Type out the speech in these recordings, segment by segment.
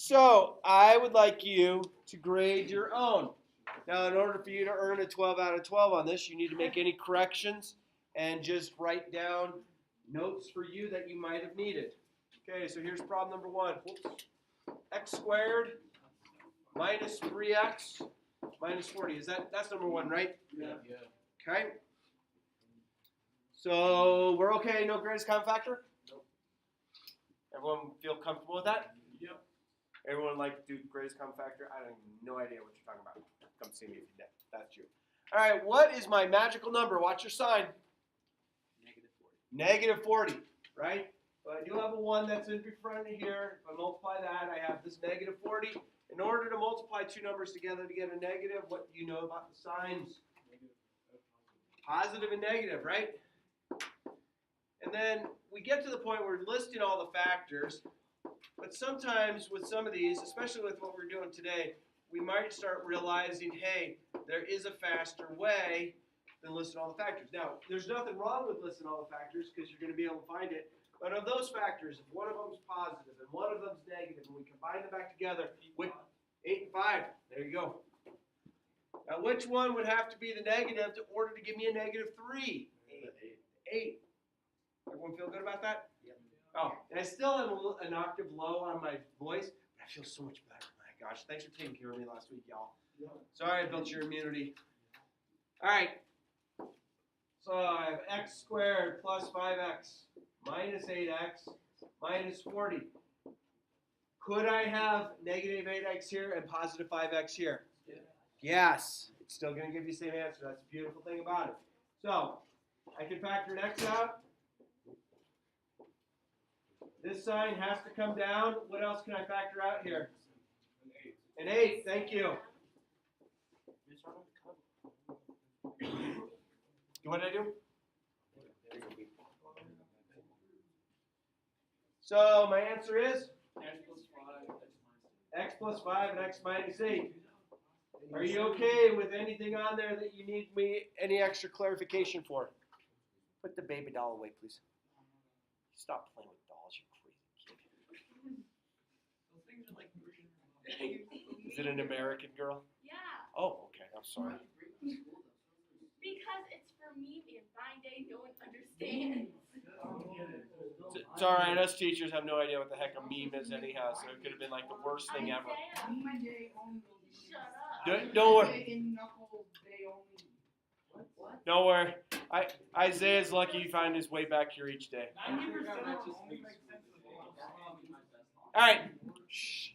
So I would like you to grade your own. Now, in order for you to earn a 12 out of 12 on this, you need to make any corrections and just write down notes for you that you might have needed. Okay, so here's problem number one. Whoops. X squared minus 3x minus 40. That's number one, right? Yeah. Okay. So we're okay, no greatest common factor? Nope. Everyone feel comfortable with that? Yep. Everyone like to do greatest common factor? I have no idea what you're talking about. Come see me if you did. That's you. All right, what is my magical number? Watch your sign. Negative 40, right? So I do have a 1 that's in front of here. If I multiply that, I have this negative 40. In order to multiply two numbers together to get a negative, what do you know about the signs? Positive and negative, right? And then we get to the point where we're listing all the factors, but sometimes with some of these, especially with what we're doing today, we might start realizing, hey, there is a faster way than listing all the factors. Now, there's nothing wrong with listing all the factors because you're going to be able to find it. But of those factors, if one of them is positive and one of them is negative, and we combine them back together, with 8 and 5, there you go. Now, which one would have to be the negative in order to give me a negative 3? 8. Everyone feel good about that? Yep. Oh, and I still am an octave low on my voice, but I feel so much better. My gosh, thanks for taking care of me last week, y'all. Sorry I built your immunity. All right. So I have x squared plus 5x minus 8x minus 40. Could I have negative 8x here and positive 5x here? Yeah. Yes. It's still going to give you the same answer. That's the beautiful thing about it. So I can factor an x out. This sign has to come down. What else can I factor out here? An 8. Thank you. What did I do? So my answer is x plus 5 and x minus 8. Are you okay with anything on there that you need me any extra clarification for? Put the baby doll away, please. Stop playing with dolls, you crazy kid. Is it an American girl? Yeah. Oh, okay. I'm sorry. Because it's for me and my day, no one understands. It's all right. Us teachers have no idea what the heck a meme is anyhow, so it could have been like the worst thing ever. Shut up. Don't worry. Don't worry. Isaiah's lucky to find his way back here each day. All right. Shh.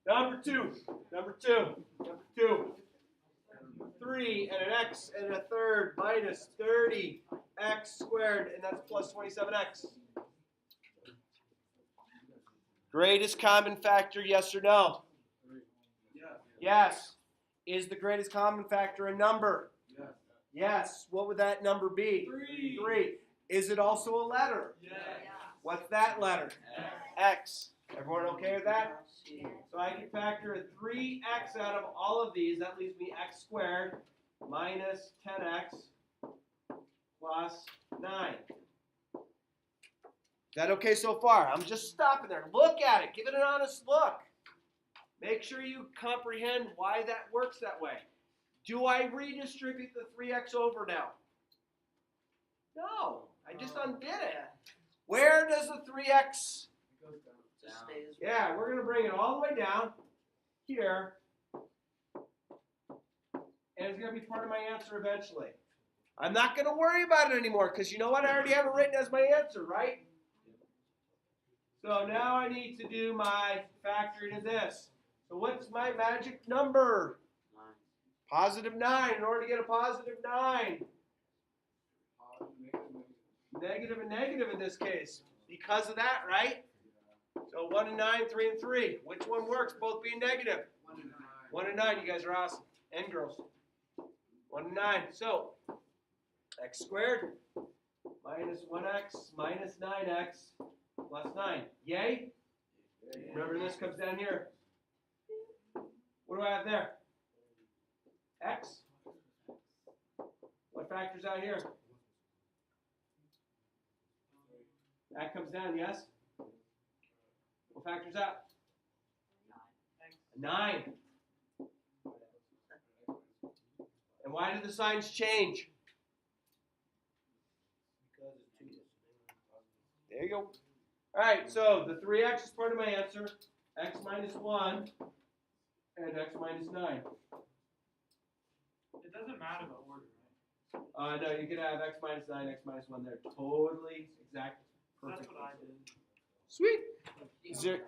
Number two. 3 and an x and a third minus 30x squared, and that's plus 27x. Greatest common factor, yes or no? Yes. Is the greatest common factor a number? Yes. Yes. What would that number be? 3. Is it also a letter? Yes. What's that letter? X. Everyone okay with that? So I can factor a 3x out of all of these. That leaves me x squared minus 10x plus 9. Is that okay so far? I'm just stopping there. Look at it. Give it an honest look. Make sure you comprehend why that works that way. Do I redistribute the 3x over now? No. I just undid it. Where does the 3x... Yeah, we're going to bring it all the way down here, and it's going to be part of my answer eventually. I'm not going to worry about it anymore because you know what? I already have it written as my answer, right? So now I need to do my factoring of this. So what's my magic number? 9. Positive 9. In order to get a positive 9. Negative and negative in this case. Because of that, right? So 1 and 9, 3 and 3. Which one works? Both being negative. 1 and 9. You guys are awesome. And girls. 1 and 9. So x squared minus 1x minus 9x plus 9. Yay? Remember this comes down here. What do I have there? X. What factor's out here? That comes down, yes? factor's that? 9. And why did the signs change? There you go. All right, so the 3x is part of my answer. X minus 1 and x minus 9. It doesn't matter the order, right? No, you could have x minus 9, x minus 1 there. Totally exact. Perfect. That's what I did. Sweet. Is there,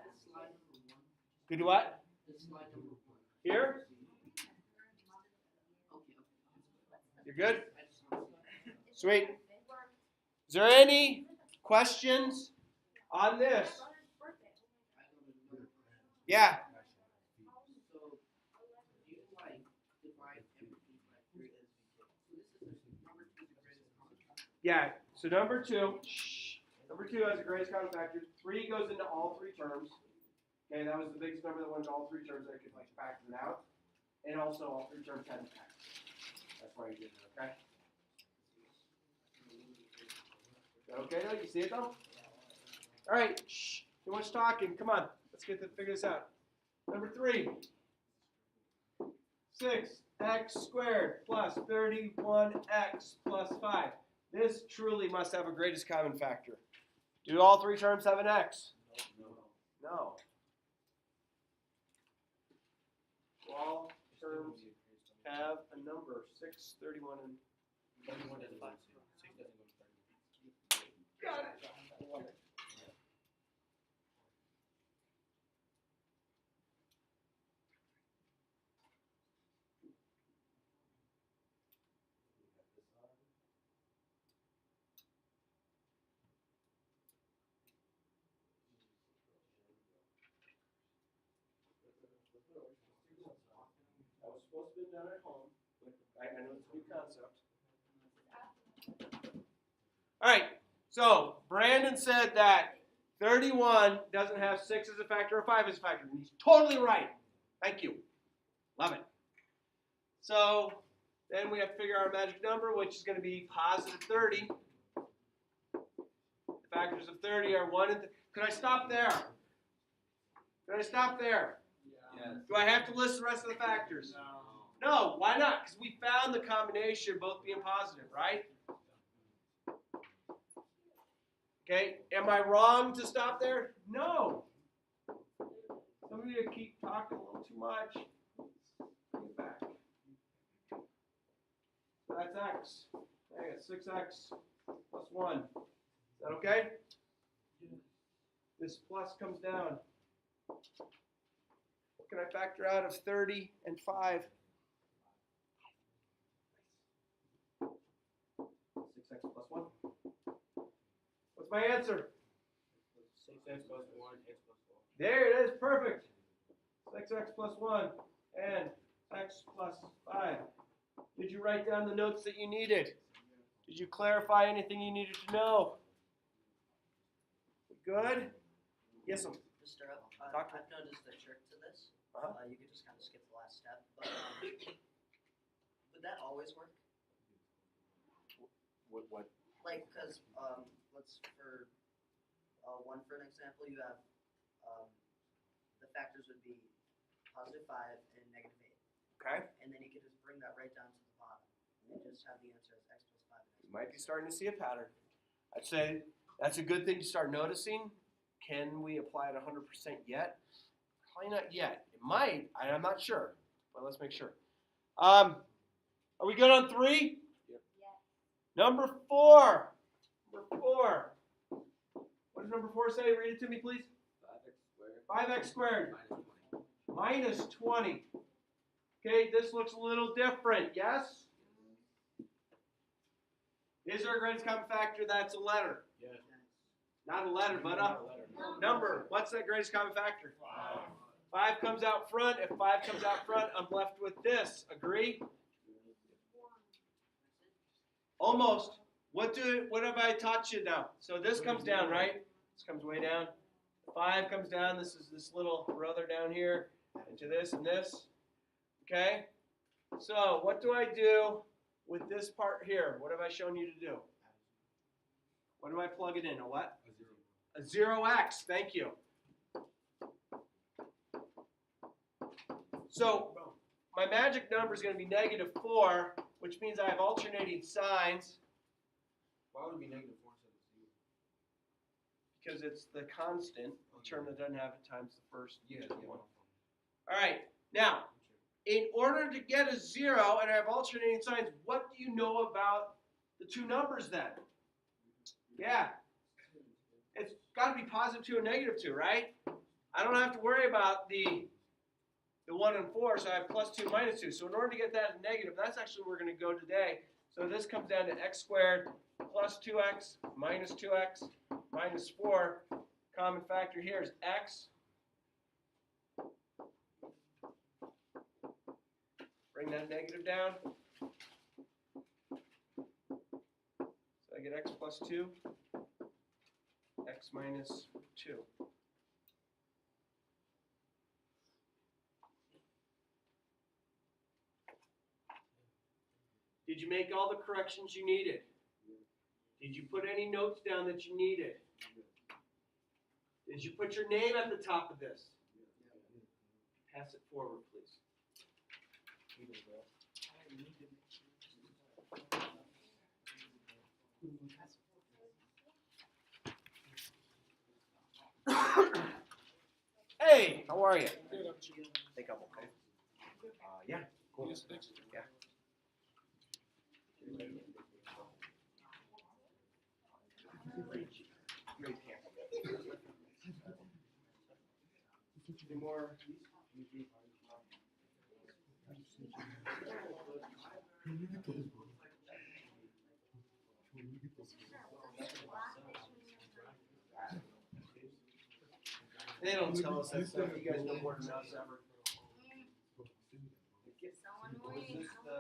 could do what? Here? You're good? Sweet. Is there any questions on this? Yeah. Yeah, so number 2 has the greatest common factor. 3 goes into all 3 terms. Okay, that was the biggest number that went into all 3 terms that I could like factor it out. And also all 3 terms had factor. That's why you did it, okay? Is that okay though? You see it though? Alright, shh. Too much talking. Come on. Let's figure this out. Number 3. 6x squared plus 31x plus 5. This truly must have a greatest common factor. Do all 3 terms have an x? No. All terms have a number. 6, 31, and 31 and 5. Got it. I love it. I was supposed to be done at home, but I know it's a new concept. All right, so Brandon said that 31 doesn't have 6 as a factor or 5 as a factor. And he's totally right. Thank you. Love it. So then we have to figure our magic number, which is going to be positive 30. The factors of 30 are 1 and could I stop there? Could I stop there? Yes. Do I have to list the rest of the factors? No, why not? Because we found the combination both being positive, right? Okay, am I wrong to stop there? No. Some of you keep talking a little too much. Bring it back. So that's x. I got 6x plus 1. Is that okay? This plus comes down. What can I factor out of 30 and 5? 6x plus 1. What's my answer? 6x plus 1, x plus 4. There it is, perfect. 6x plus 1 and x plus 5. Did you write down the notes that you needed? Did you clarify anything you needed to know? Good? Yes, sir. Mr. Talk to I've noticed a trick to this. Uh-huh. You could just kind of skip the last step. But would that always work? What? Like, because let's for one for an example, you have the factors would be positive 5 and negative 8. Okay. And then you could just bring that right down to the bottom and just have the answer as x plus 5 and x You might be starting to see a pattern. I'd say that's a good thing to start noticing. Can we apply it 100% yet? Probably not yet. It might. I'm not sure. But let's make sure. Are we good on 3? Yes. Number 4. Number 4. What does number 4 say? Read it to me, please. 5x squared. Minus 20. Okay, this looks a little different, yes? Is there a greatest common factor that's a letter? Yes. Not a letter, but a number. What's that greatest common factor? 5 comes out front. If 5 comes out front, I'm left with this. Agree? Almost. What have I taught you now? So this comes down, right? This comes way down. 5 comes down. This is this little brother down here. Into this and this. Okay? So what do I do with this part here? What have I shown you to do? What do I plug it in? A what? A 0x. Thank you. So my magic number is going to be -4, which means I have alternating signs Why would it be -4 instead of 0? because it's the constant, the term that doesn't have it times the first one. Yeah. All right, now, in order to get a 0 and I have alternating signs, what do you know about the two numbers then? Yeah, it's got to be +2 and -2, right? I don't have to worry about the 1 and 4, so I have +2, -2. So in order to get that to negative, that's actually where we're going to go today. So this comes down to x squared plus 2x minus 2x minus 4. Common factor here is x. Bring that negative down. So I get x plus 2, x minus 2. Did you make all the corrections you needed? Did you put any notes down that you needed? Did you put your name at the top of this? Pass it forward, please. Hey, how are you? Think I'm okay. Yeah, cool. Yeah. Any more? They don't tell us that stuff. You guys know more than us ever. Was this the?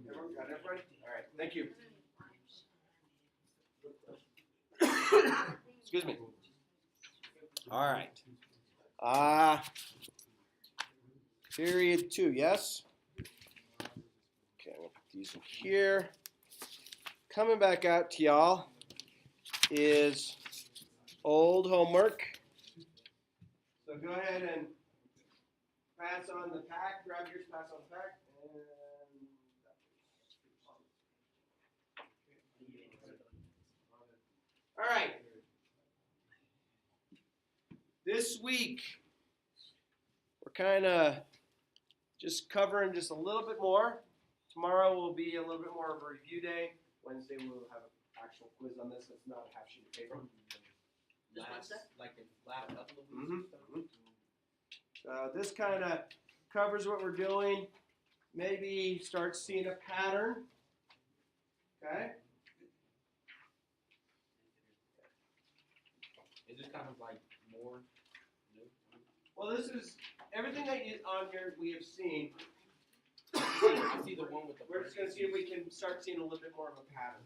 Everyone got everybody? All right, thank you. Excuse me. All right. Period 2, yes? Okay, I'm going to put these in here. Coming back out to y'all is old homework. So go ahead and pass on the pack. Grab yours, pass on the pack. All right. This week, we're kind of just covering just a little bit more. Tomorrow will be a little bit more of a review day. Wednesday we'll have an actual quiz on this. It's not a half sheet of paper. Like the last couple of weeks. This kind of covers what we're doing. Maybe start seeing a pattern. Okay. Is this kind of like more new? Well, this is everything that is on here we have seen. I see the one with the. We're just going to see if we can start seeing a little bit more of a pattern.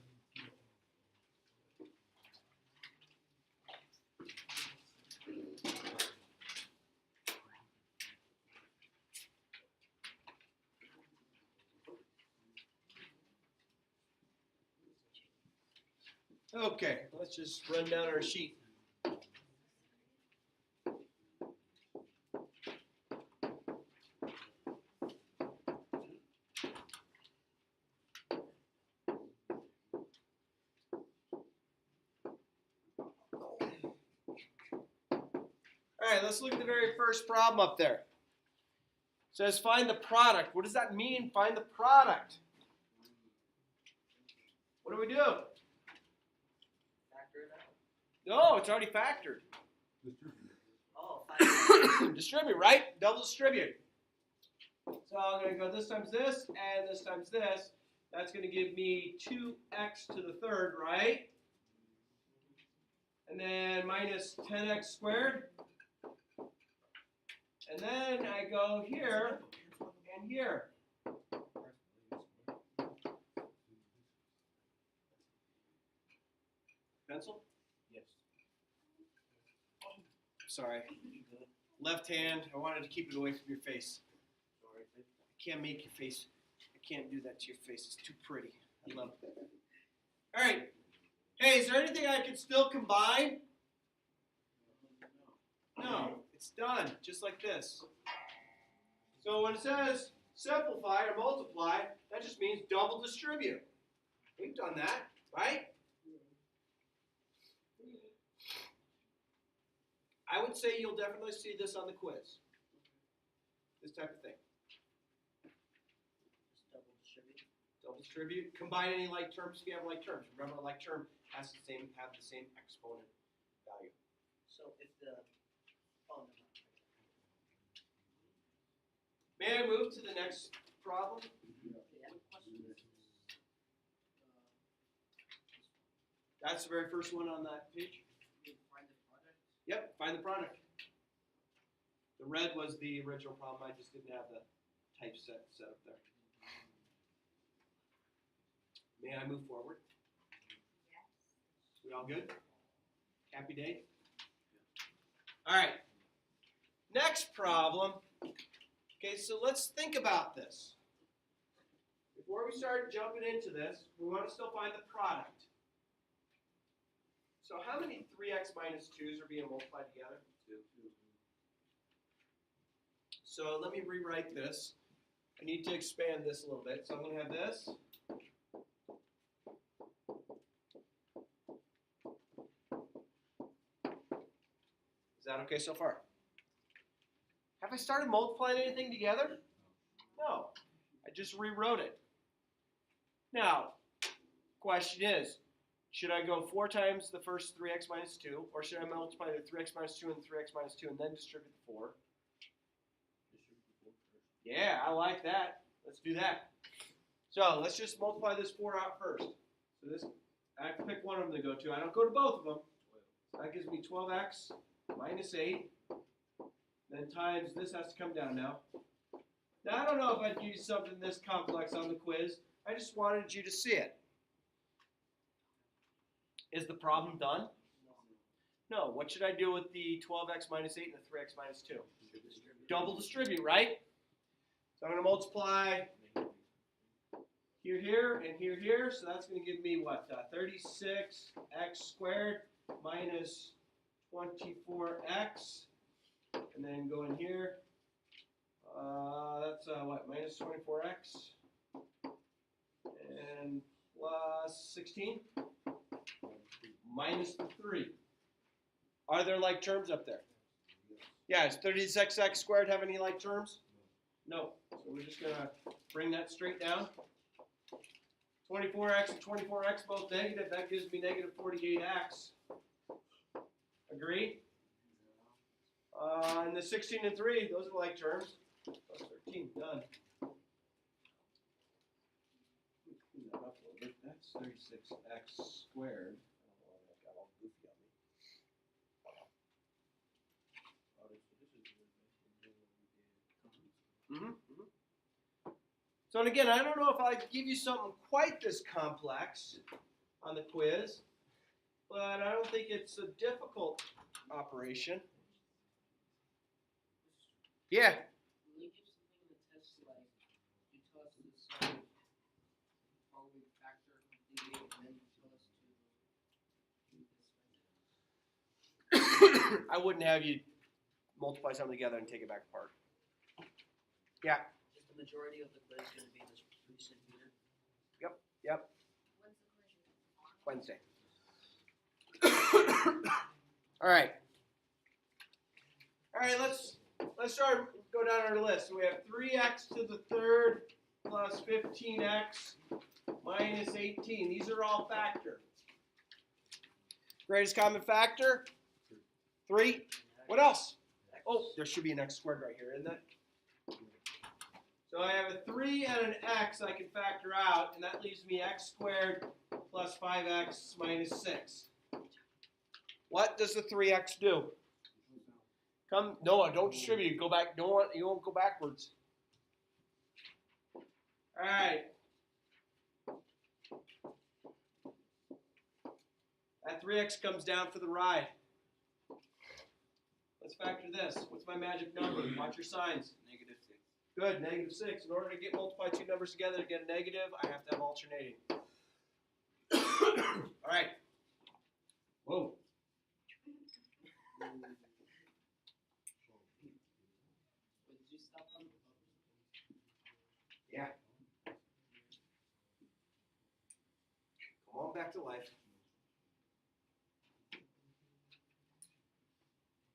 Okay, let's just run down our sheet. All right, let's look at the very first problem up there. It says find the product. What does that mean, find the product? What do we do? Factor it out. No, it's already factored. Oh, factor. Distribute, right? Double distribute. So I'm going to go this times this and this times this. That's going to give me 2x to the third, right? And then minus 10x squared. And then I go here and here. Pencil? Yes. Sorry. Left hand. I wanted to keep it away from your face. Sorry. I can't make your face. I can't do that to your face. It's too pretty. I love it. All right. Hey, is there anything I could still combine? It's done, just like this. So when it says simplify or multiply, that just means double distribute. We've done that, right? I would say you'll definitely see this on the quiz. This type of thing. Just double distribute. Double distribute. Combine any like terms if you have like terms. Remember, a like term has the same exponent value. So if the oh no. May I move to the next problem? That's the very first one on that page. Find the product. Yep, find the product. The red was the original problem. I just didn't have the typeset set up there. May I move forward? Yes. We all good? Happy day? All right. Next problem. Okay, so let's think about this. Before we start jumping into this, we want to still find the product. So how many 3x minus 2's are being multiplied together? 2. So let me rewrite this. I need to expand this a little bit. So I'm going to have this. Is that okay so far? Have I started multiplying anything together? No. I just rewrote it. Now, question is, should I go 4 times the first 3x minus 2, or should I multiply the 3x minus 2 and 3x minus 2 and then distribute the 4? Yeah, I like that. Let's do that. So let's just multiply this 4 out first. So this, I have to pick one of them to go to. I don't go to both of them. So that gives me 12x minus 8. Then times, this has to come down now. Now, I don't know if I'd use something this complex on the quiz. I just wanted you to see it. Is the problem done? No. What should I do with the 12x minus 8 and the 3x minus 2? Double distribute, right? So I'm going to multiply here, and here. So that's going to give me what? 36x squared minus 24x. And then go in here. That's what? Minus 24x. And plus 16. Minus the 3. Are there like terms up there? Yeah, does 36x squared have any like terms? No. So we're just going to bring that straight down. 24x and 24x both negative. That gives me negative 48x. Agree? And the 16 and 3, those are like terms. Plus 13, done. Clean that up a little bit. That's 36x squared. I don't know why that got all goofy on me. So and again, I don't know if I give you something quite this complex on the quiz, but I don't think it's a difficult operation. Yeah. Will you give something in the test like you tell us to solve following factor completely and then you tell us to do this right I wouldn't have you multiply something together and take it back apart. Yeah. Is the majority of the quiz going to be this recent meter? Yep. When's the Wednesday. All right. Let's start, go down our list. So we have 3x to the third plus 15x minus 18. These are all factor. Greatest common factor? 3. What else? Oh, there should be an x squared right here, isn't there? So I have a 3 and an x I can factor out, and that leaves me x squared plus 5x minus 6. What does the 3x do? Come, Noah, don't distribute. Go back. You won't go backwards. All right. That 3x comes down for the ride. Let's factor this. What's my magic number? Watch your signs. Negative 6. Good, negative 6. In order to multiply two numbers together to get a negative, I have to have alternating. All right. Whoa. Stop on the Yeah. Come on back to life.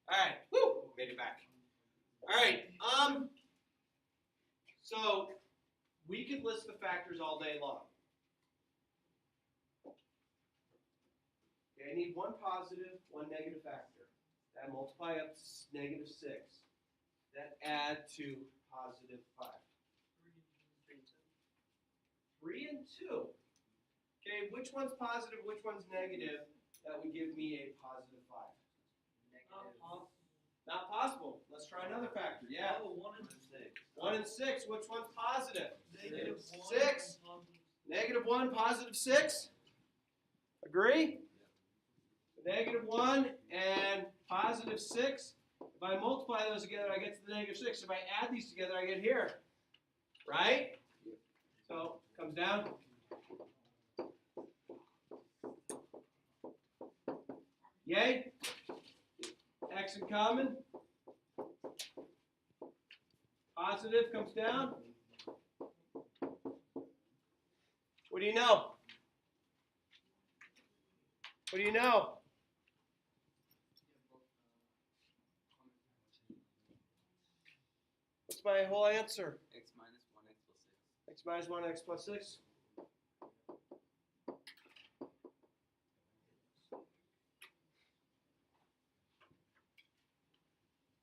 All right. Woo! Made it back. All right. So we could list the factors all day long. Okay, I need one positive, one negative factor. That multiply up to negative 6. That add to positive 5. 3 and 2. Okay, which one's positive, which one's negative? That would give me a positive 5. Not possible. Let's try another factor. Yeah. 1 and 6. 1 and 6. Which one's positive? Negative 6. Negative 1, positive 6. Agree? Negative 1 and positive 6. If I multiply those together, I get to the negative 6. If I add these together, I get here. Right? So, comes down. Yay? X in common. Positive comes down. What do you know? What do you know? What's my whole answer? X minus 1, x plus 6. X minus 1, x plus 6.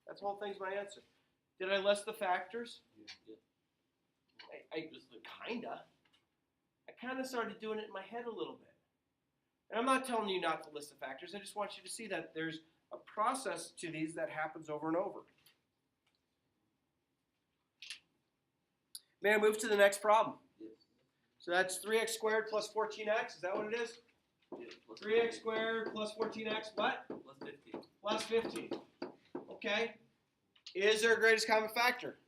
That whole thing's my answer. Did I list the factors? Yeah. I Just like kinda. I kind of started doing it in my head a little bit. And I'm not telling you not to list the factors. I just want you to see that there's a process to these that happens over and over. May I move to the next problem? Yes. So that's 3x squared plus 14x. Is that what it is? Yeah. Plus 3x squared plus 14x, what? Plus 15. Plus 15. Okay. Is there a greatest common factor?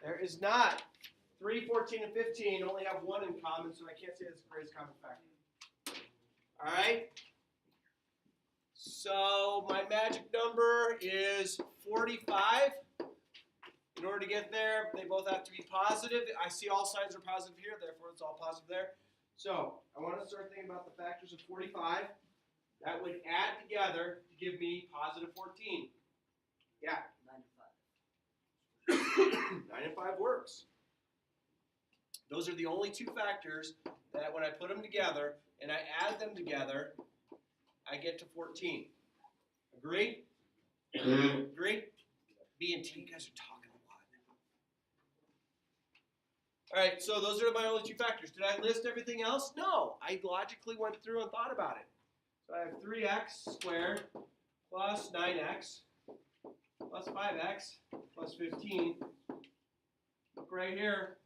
There is not. 3, 14, and 15 only have 1 in common, so I can't say it's the greatest common factor. All right? So my magic number is 45. In order to get there, they both have to be positive. I see all signs are positive here, therefore it's all positive there. So I want to start thinking about the factors of 45. That would add together to give me positive 14. Yeah. 9 and 5. 9 and 5 works. Those are the only two factors that when I put them together and I add them together, I get to 14. Agree? Agree? B and T, you guys are talking a lot. All right, so those are my only two factors. Did I list everything else? No. I logically went through and thought about it. So I have 3x squared plus 9x plus 5x plus 15. Look right here.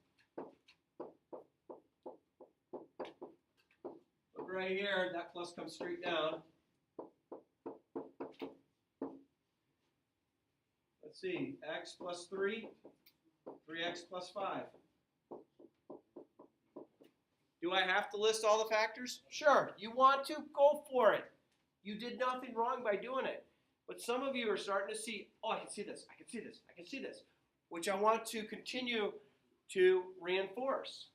Look right here. That plus comes straight down. Let's see. X plus 3. 3x plus 5. Do I have to list all the factors? Sure. You want to? Go for it. You did nothing wrong by doing it. But some of you are starting to see, oh, I can see this, I can see this, I can see this, which I want to continue to reinforce.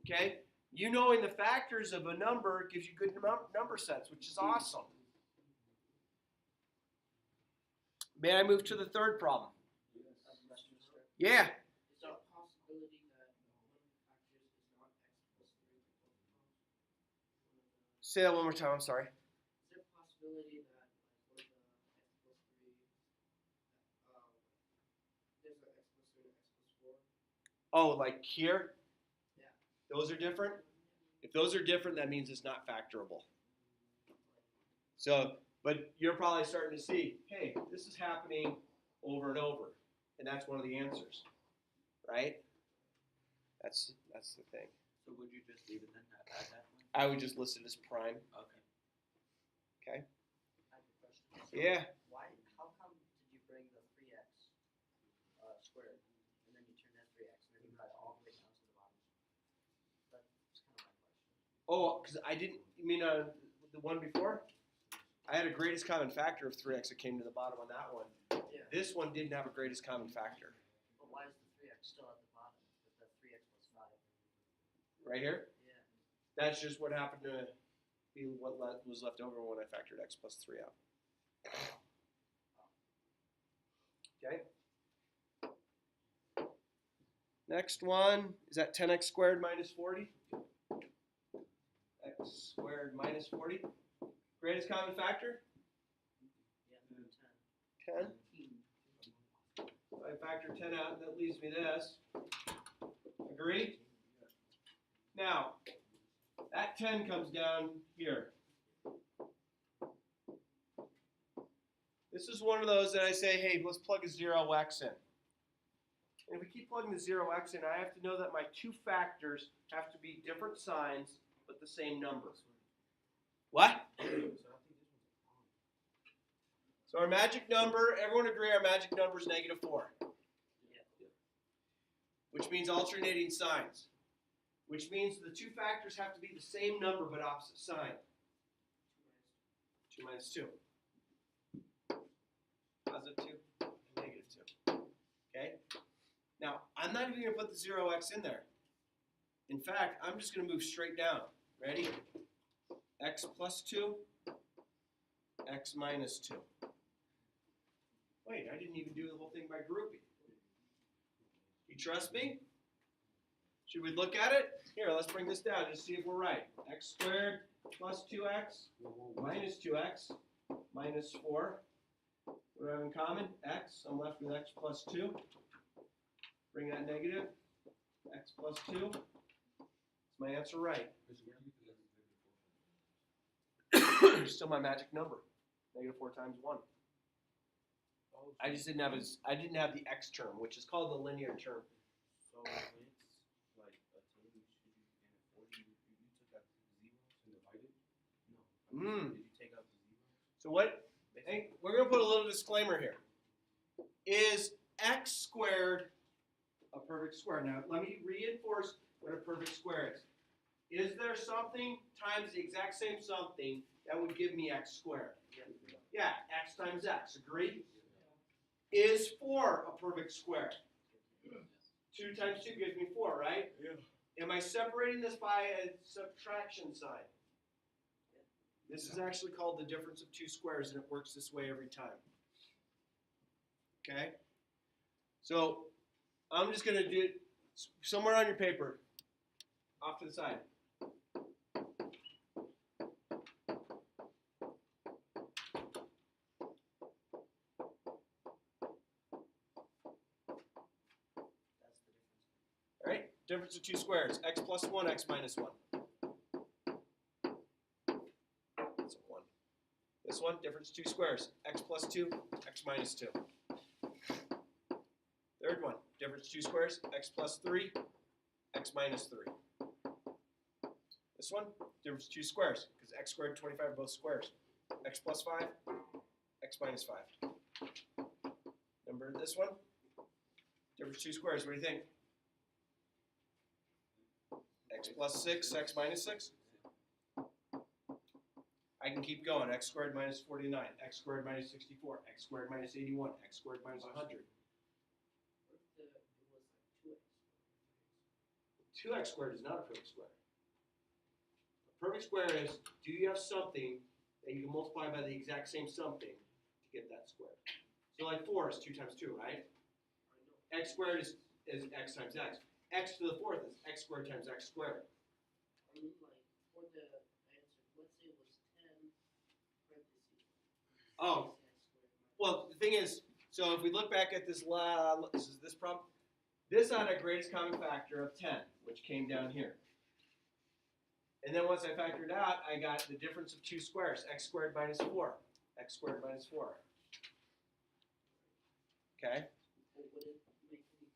Okay? You knowing the factors of a number gives you good number sets, which is awesome. May I move to the third problem? Yeah. Is there a possibility that one of the factors is not x plus 3? Say that one more time, I'm sorry. Is there a possibility that like one of the x plus 3, there's an x plus 3 and x plus 4? Oh, like here? Yeah. Those are different? If those are different, that means it's not factorable. So, but you're probably starting to see, hey, this is happening over and over. And that's one of the answers, right? That's the thing. So would you just leave it then at that point? I would just list it as prime. Okay. Okay? I have a question. So Yeah. how come did you bring the 3x squared, and then you turn that 3x, and then you cut it all the way down to the bottom? That's kind of my question. Oh, because I didn't, you mean the one before? I had a greatest common factor of 3x that came to the bottom on that one. Yeah. This one didn't have a greatest common factor. But why is the 3x still at the bottom with the 3x plus 5? Right here? Yeah. That's just what happened to be what was left over when I factored x plus 3 out. Okay. Next one, is that 10x squared minus 40? X squared minus 40. Greatest common factor? Yeah, 10. 10. So I factor 10 out, and that leaves me this. Agree? Now, that 10 comes down here. This is one of those that I say, hey, let's plug a 0x in. And if we keep plugging the 0x in, I have to know that my two factors have to be different signs, but the same number. What? So our magic number, everyone agree our magic number is -4. Which means alternating signs. Which means the two factors have to be the same number but opposite sign. 2 minus 2. Positive 2, negative 2. Okay? Now, I'm not even going to put the 0x in there. In fact, I'm just going to move straight down. Ready? X plus 2, x minus 2. Wait, I didn't even do the whole thing by grouping. You trust me? Should we look at it? Here, let's bring this down just see if we're right. X squared plus 2x minus 2x minus 4. What do I have in common? X. I'm left with x plus 2. Bring that negative. X plus 2. Is my answer right? Still my magic number. -4 times 1. I just didn't have the x term, which is called the linear term. So when it's like a 10, should you begin at 40? You took out the zeros and divided? No. Did you take out the zeros? So what? Hey, we're going to put a little disclaimer here. Is x squared a perfect square? Now, let me reinforce what a perfect square is. Is there something times the exact same something that would give me x squared? Yeah, x times x. Agree? Is 4 a perfect square? 2 times 2 gives me 4, right? Yeah. Am I separating this by a subtraction sign? This is actually called the difference of two squares, and it works this way every time. Okay? So, I'm just going to do it somewhere on your paper, off to the side. All right, difference of two squares, x plus 1, x minus 1. That's a 1. This one, difference of two squares, x plus 2, x minus 2. Third one, difference of two squares, x plus 3, x minus 3. This one, difference of two squares, because x squared and 25 are both squares. X plus 5, x minus 5. Remember this one? Difference of two squares, what do you think? X plus 6, x minus 6. I can keep going. X squared minus 49, x squared minus 64, x squared minus 81, x squared minus 100. 2x squared is not a perfect square. A perfect square is, do you have something that you can multiply by the exact same something to get that square? So like 4 is 2 times 2, right? X squared is x times x. X to the fourth is x squared times x squared. I mean, like, for the answer, let's say it was 10 parentheses. Oh, well, the thing is, so if we look back at this problem, this had a greatest common factor of 10, which came down here. And then once I factored out, I got the difference of two squares, x squared minus 4, x squared minus 4. Okay? Would it make any difference in the end?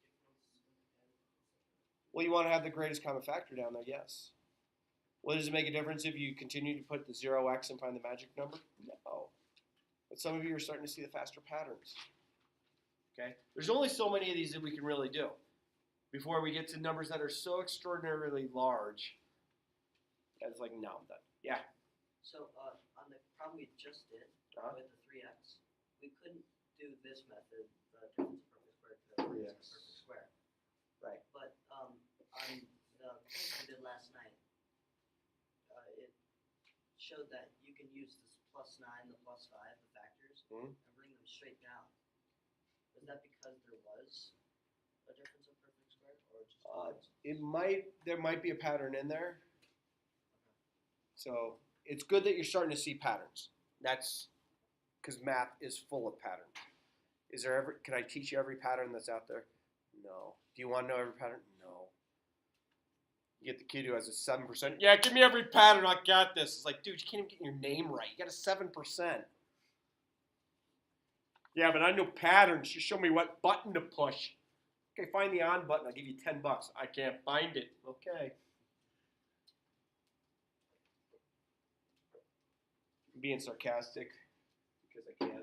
Well, you want to have the greatest common factor down there, yes. Well, does it make a difference if you continue to put the 0x and find the magic number? No. But some of you are starting to see the faster patterns. Okay? There's only so many of these that we can really do before we get to numbers that are so extraordinarily large that it's like, no, I'm done. Yeah? So, on the problem we just did Uh-huh. with the 3x, we couldn't do this method, the difference of perfect square, to the difference of 3x. perfect square. Right. But, on the quiz we did last night, it showed that you can use this +9, the +5, the factors, Mhm. and bring them straight down. Was that because there was a difference of perfect square, or just There might be a pattern in there. So it's good that you're starting to see patterns. That's because math is full of patterns. Can I teach you every pattern that's out there? No. Do you want to know every pattern? No. You get the kid who has a 7%. Yeah, give me every pattern. I got this. It's like, dude, you can't even get your name right. You got a 7%. Yeah, but I know patterns. Just show me what button to push. Okay, find the on button. I'll give you $10. I can't find it. Okay. I'm being sarcastic because I can.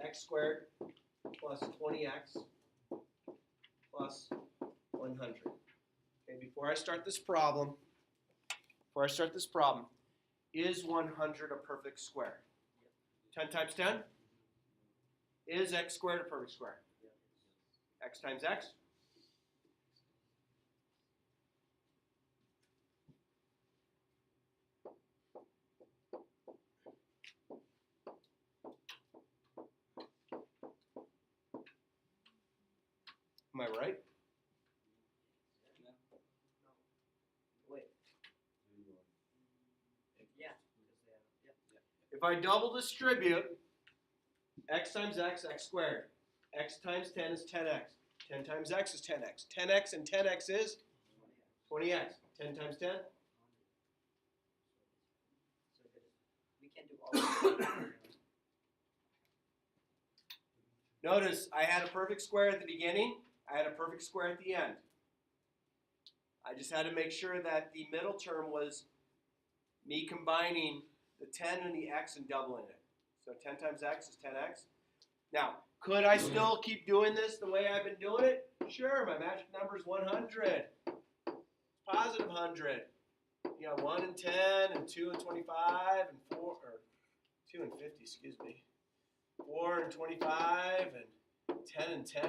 X squared plus 20x plus 100. Okay, before I start this problem, is 100 a perfect square? 10 times 10? Is x squared a perfect square? X times x? Am I right? wait, yeah, If I double distribute x times x, x squared. X times 10 is 10x. 10 times x is 10x. 10x and 10x is 20x. 10 times 10? so we can't do all of it. Notice I had a perfect square at the beginning. I had a perfect square at the end. I just had to make sure that the middle term was me combining the 10 and the x and doubling it. So 10 times x is 10x. Now, could I still keep doing this the way I've been doing it? Sure, my magic number is 100. Positive 100. You got 1 and 10 and 2 and 25 and 4, or 2 and 50, excuse me. 4 and 25 and 10 and 10.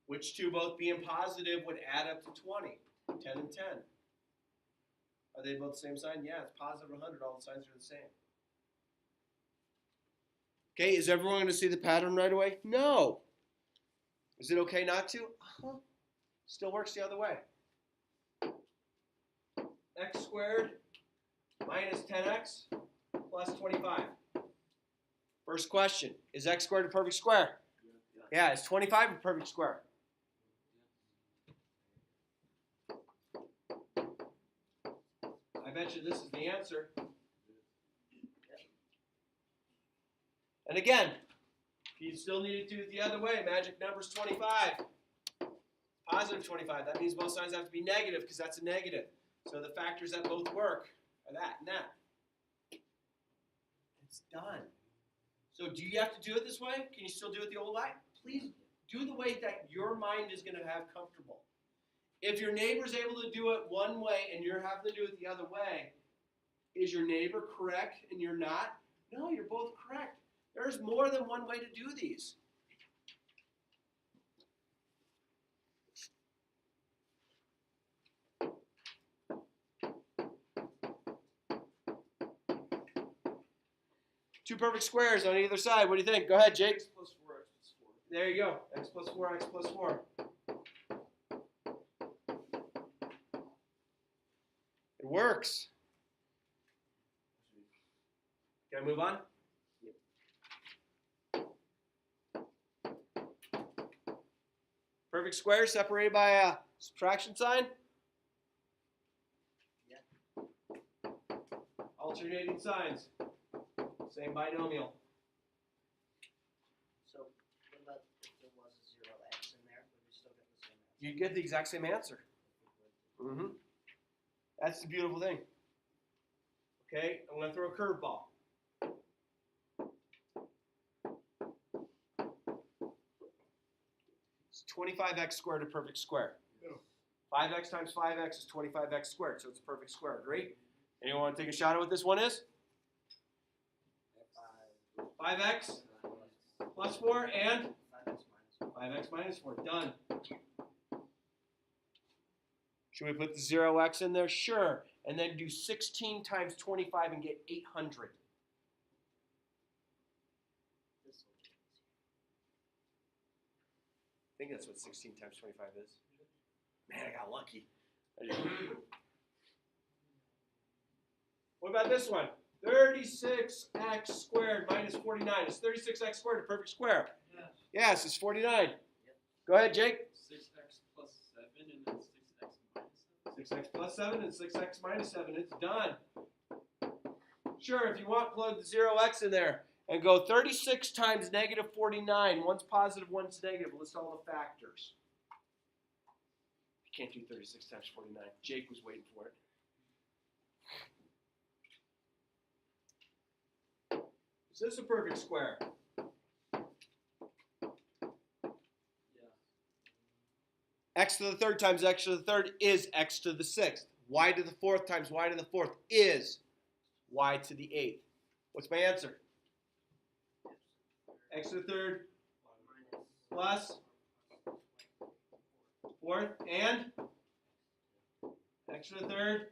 Which two both being positive would add up to 20. 10 and 10. Are they both the same sign? Yeah, it's positive 100. All the signs are the same. Okay, is everyone going to see the pattern right away? No. Is it okay not to? Uh-huh. Still works the other way. X squared minus 10x plus 25. First question, is x squared a perfect square? Yeah, is 25 a perfect square? I bet you this is the answer. And again, if you still need to do it the other way, magic number's 25. Positive 25. That means both signs have to be negative because that's a negative. So the factors that both work are that and that. It's done. So do you have to do it this way? Can you still do it the old way? Please do the way that your mind is going to have comfortable. If your neighbor's able to do it one way and you're having to do it the other way, is your neighbor correct and you're not? No, you're both correct. There's more than one way to do these. Two perfect squares on either side. What do you think? Go ahead, Jake. X plus 4, x plus 4. There you go. X plus 4, x plus 4. It works. Can I move on? Perfect square separated by a subtraction sign? Yeah. Alternating signs. Same binomial. So, what about if there was a 0x in there? Would we still get the same answer? You get the exact same answer. Mm-hmm. That's the beautiful thing. Okay, I'm going to throw a curveball. 25x squared a perfect square. 5x times 5x is 25x squared, so it's a perfect square. Agree? Anyone want to take a shot at what this one is? 5x plus 4 and 5x minus 4. Done. Should we put the 0x in there? Sure. And then do 16 times 25 and get 800. I think that's what 16 times 25 is. Man, I got lucky. What about this one? 36x squared minus 49. Is 36x squared a perfect square? Yes. Yes, it's 49. Go ahead, Jake. 6x plus 7 and then 6x minus 7. 6x plus 7 and 6x minus 7. It's done. Sure, if you want, plug the 0x in there. And go 36 times negative 49. One's positive, one's negative. List all the factors. You can't do 36 times 49. Jake was waiting for it. Is this a perfect square? Yeah. X to the third times x to the third is x to the sixth. Y to the fourth times y to the fourth is y to the eighth. What's my answer? X to the third plus fourth and x to the third.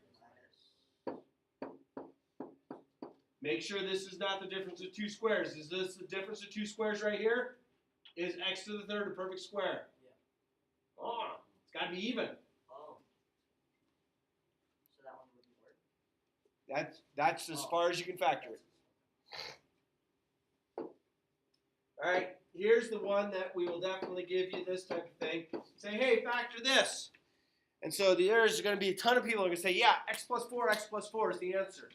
Make sure this is not the difference of two squares. Is this the difference of two squares right here? Is x to the third a perfect square? Yeah. Oh, it's got to be even. Oh. So that one wouldn't work? That's as far as you can factor it. All right, here's the one that we will definitely give you this type of thing. Say, hey, factor this. And so there's going to be a ton of people who are going to say, yeah, x plus 4 is the answer.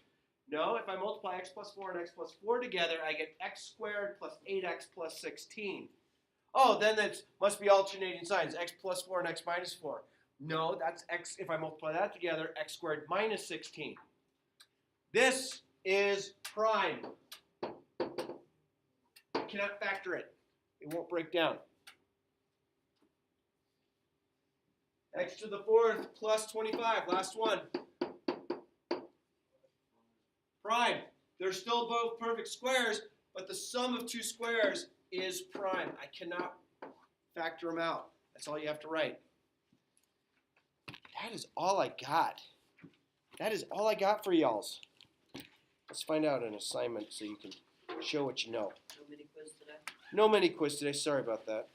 No, if I multiply x plus 4 and x plus 4 together, I get x squared plus 8x plus 16. Oh, then that must be alternating signs, x plus 4 and x minus 4. No, that's x, if I multiply that together, x squared minus 16. This is prime. I cannot factor it. It won't break down. X to the fourth plus 25, last one. Prime. They're still both perfect squares, but the sum of two squares is prime. I cannot factor them out. That's all you have to write. That is all I got. That is all I got for y'alls. Let's find out an assignment so you can show what you know. No mini quiz today? No mini quiz today. Sorry about that.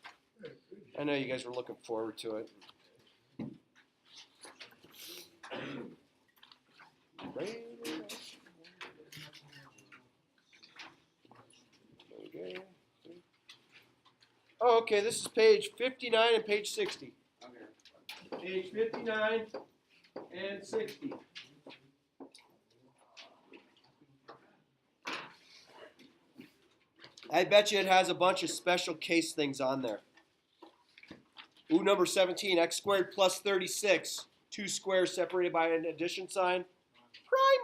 I know you guys were looking forward to it. Oh, okay. This is page 59 and page 60. Okay. Page 59 and 60. I bet you it has a bunch of special case things on there. Ooh, number 17, x squared plus 36. Two squares separated by an addition sign. Prime